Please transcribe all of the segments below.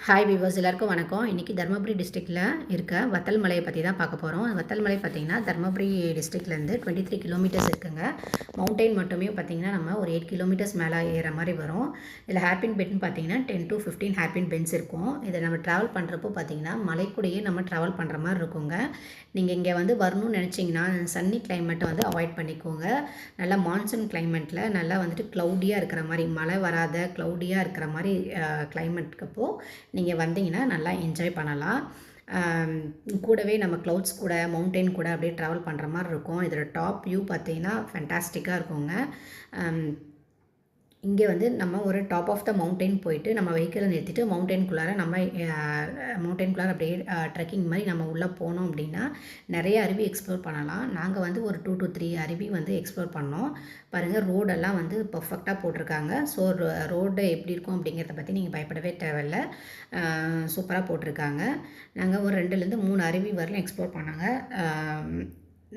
Hi viewers எல்லாருக்கும் வணக்கம். இன்றைக்கி தருமபுரி டிஸ்ட்ரிக்டில் இருக்க வத்தல் மலையை பற்றி தான் பார்க்க போகிறோம். வத்தல் மலை பார்த்திங்கன்னா தருமபுரி டிஸ்ட்ரிக்ட்லேருந்து 23 கிலோமீட்டர்ஸ் இருக்குங்க. மவுண்டெயின் மட்டுமே பார்த்திங்கன்னா நம்ம ஒரு 8 கிலோமீட்டர்ஸ் மேலே ஏற மாதிரி வரும். இதில் ஹேர்பின் பெட்னு பார்த்திங்கன்னா 10 to 15 ஹேர்பின் பென்ஸ் இருக்கும். இதை நம்ம ட்ராவல் பண்ணுறப்போ பார்த்திங்கன்னா மலைக்கூடையே நம்ம ட்ராவல் பண்ணுற மாதிரி இருக்குங்க. நீங்கள் இங்கே வந்து வரணும்னு நினச்சிங்கன்னா சன்னி கிளைமேட்டை வந்து அவாய்ட் பண்ணிக்கோங்க. நல்லா மான்சூன் கிளைமேட்டில் நல்லா வந்துட்டு க்ளவுடியாக இருக்கிற மாதிரி, மழை வராத க்ளவுடியாக இருக்கிற மாதிரி கிளைமேட்டுக்கப்போ நீங்கள் வந்தீங்கன்னா நல்லா என்ஜாய் பண்ணலாம். கூடவே நம்ம க்ளவுட்ஸ் கூட மவுண்டெயின் கூட அப்படியே ட்ராவல் பண்ணுற மாதிரி இருக்கும். இதோட டாப் வியூ பார்த்தீங்கன்னா ஃபேண்டாஸ்டிக்காக இருக்குங்க. இங்கே வந்து நம்ம ஒரு டாப் ஆஃப் த மவுண்டெயின் போயிட்டு நம்ம வெஹிக்கிளை நிறுத்திட்டு மவுண்டெயின்குள்ளார அப்படியே ட்ரெக்கிங் மாதிரி நம்ம உள்ளே போனோம் அப்படின்னா நிறைய அருவி எக்ஸ்ப்ளோர் பண்ணலாம். நாங்கள் வந்து ஒரு 2 to 3 அருவி வந்து எக்ஸ்ப்ளோர் பண்ணோம். பாருங்கள், ரோடெல்லாம் வந்து பர்ஃபெக்டாக போட்டிருக்காங்க. ஸோ ரோடு எப்படி இருக்கும் அப்படிங்கிறத பற்றி நீங்கள் பயப்படவே தேவையில்லை. சூப்பராக போட்டிருக்காங்க. நாங்கள் ஒரு 2லேருந்து 3 அருவி வரலாம் எக்ஸ்ப்ளோர் பண்ணாங்க.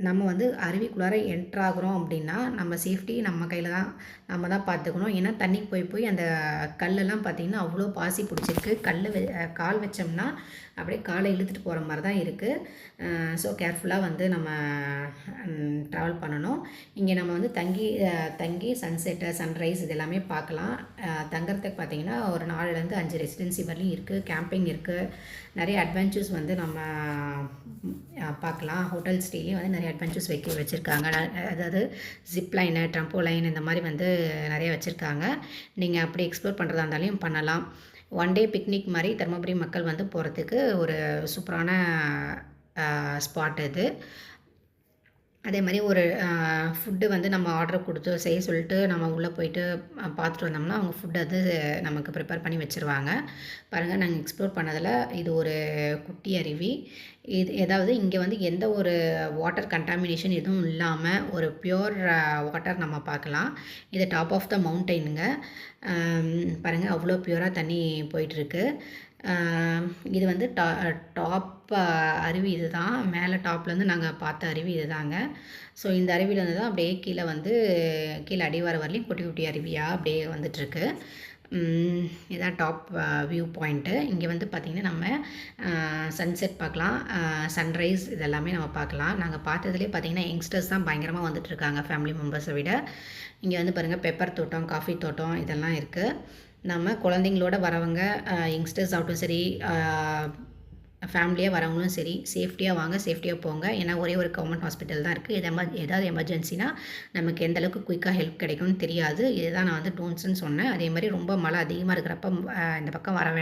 நம்ம வந்து அருவிக்குள்ளார என்ட்ராகிறோம் அப்படின்னா நம்ம சேஃப்டி நம்ம கையில் தான், நம்ம தான் பார்த்துக்கணும். ஏன்னா தண்ணிக்கு போய் அந்த கல்லெல்லாம் பார்த்திங்கன்னா அவ்வளோ பாசி பிடிச்சிருக்கு. கால் வச்சோம்னா அப்படியே காலை இழுத்துட்டு போகிற மாதிரி தான் இருக்குது. ஸோ கேர்ஃபுல்லாக வந்து நம்ம ட்ராவல் பண்ணணும். இங்கே நம்ம வந்து தங்கி சன்செட்டு, சன்ரைஸ் இது எல்லாமே பார்க்கலாம். தங்குறதுக்கு பார்த்திங்கன்னா ஒரு 4லேருந்து 5 ரெசிடென்சி வரலையும் இருக்குது. கேம்பிங் இருக்குது. நிறைய அட்வென்ச்சர்ஸ் வந்து நம்ம பார்க்கலாம். ஹோட்டல் ஸ்டேலேயும் வந்து நிறைய அட்வென்ச்சர்ஸ் வச்சுருக்காங்க. அதாவது ஜிப்லைனு, ட்ரம்போலைன் இந்த மாதிரி வந்து நிறைய வச்சுருக்காங்க. நீங்கள் அப்படி எக்ஸ்ப்ளோர் பண்ணுறதா இருந்தாலும் பண்ணலாம். ஒன் டே பிக்னிக் மாதிரி தருமபுரி மக்கள் வந்து போகிறதுக்கு ஒரு சூப்பரான ஸ்பாட் இது. அதே மாதிரி ஒரு ஃபுட்டு வந்து நம்ம ஆர்டர் கொடுத்து செய்ய சொல்லிட்டு நம்ம உள்ளே போயிட்டு பார்த்துட்டு வந்தோம்னா அவங்க ஃபுட் அது நமக்கு ப்ரிப்பேர் பண்ணி வச்சுருவாங்க. பாருங்கள், நாங்கள் எக்ஸ்ப்ளோர் பண்ணதில் இது ஒரு குட்டி அருவி. ஏதாவது இங்கே வந்து எந்த ஒரு வாட்டர் கண்டாமினேஷன் எதுவும் இல்லாமல் ஒரு பியூர் வாட்டர் நம்ம பார்க்கலாம். இது டாப் ஆஃப் த மவுண்டெயினுங்க. பாருங்கள், அவ்வளோ பியூராக தண்ணி போயிட்டுருக்கு. இது வந்து டாப் அருவி இது தான். மேலே டாப்லேருந்து நாங்கள் பார்த்த அருவி இது தாங்க. ஸோ இந்த அருவியிலேருந்து தான் அப்படியே கீழே அடிவார வரலையும் குட்டி குட்டி அருவியாக அப்படியே வந்துட்டுருக்கு. இதுதான் டாப் வியூ பாயிண்ட்டு. இங்கே வந்து பார்த்திங்கன்னா நம்ம சன்செட் பார்க்கலாம், சன்ரைஸ் இதெல்லாமே நம்ம பார்க்கலாம். நாங்கள் பார்த்ததுலேயே பார்த்திங்கன்னா யங்ஸ்டர்ஸ் தான் பயங்கரமாக வந்துட்டுருக்காங்க ஃபேமிலி மெம்பர்ஸை விட. இங்கே வந்து பாருங்கள், பெப்பர் தோட்டம், காஃபி தோட்டம் இதெல்லாம் இருக்குது. நம்ம குழந்தைங்களோட வரவங்க, யங்ஸ்டர்ஸ் ஆகட்டும் சரி, ஃபேமிலியாக வரவங்களும் சரி, சேஃப்டியாக வாங்க, சேஃப்டியாக போங்க. ஏன்னா ஒரே ஒரு கவர்மெண்ட் ஹாஸ்பிட்டல் தான் இருக்குது. ஏதாவது எமர்ஜென்சினா நமக்கு எந்தளவுக்கு குயிக்காக ஹெல்ப் கிடைக்கும்னு தெரியாது. இதுதான் நான் வந்து டோன்ஸ்ன்னு சொன்னேன். அதே மாதிரி ரொம்ப மழை அதிகமாக இருக்கிறப்ப இந்த பக்கம் வர வேண்டாம்.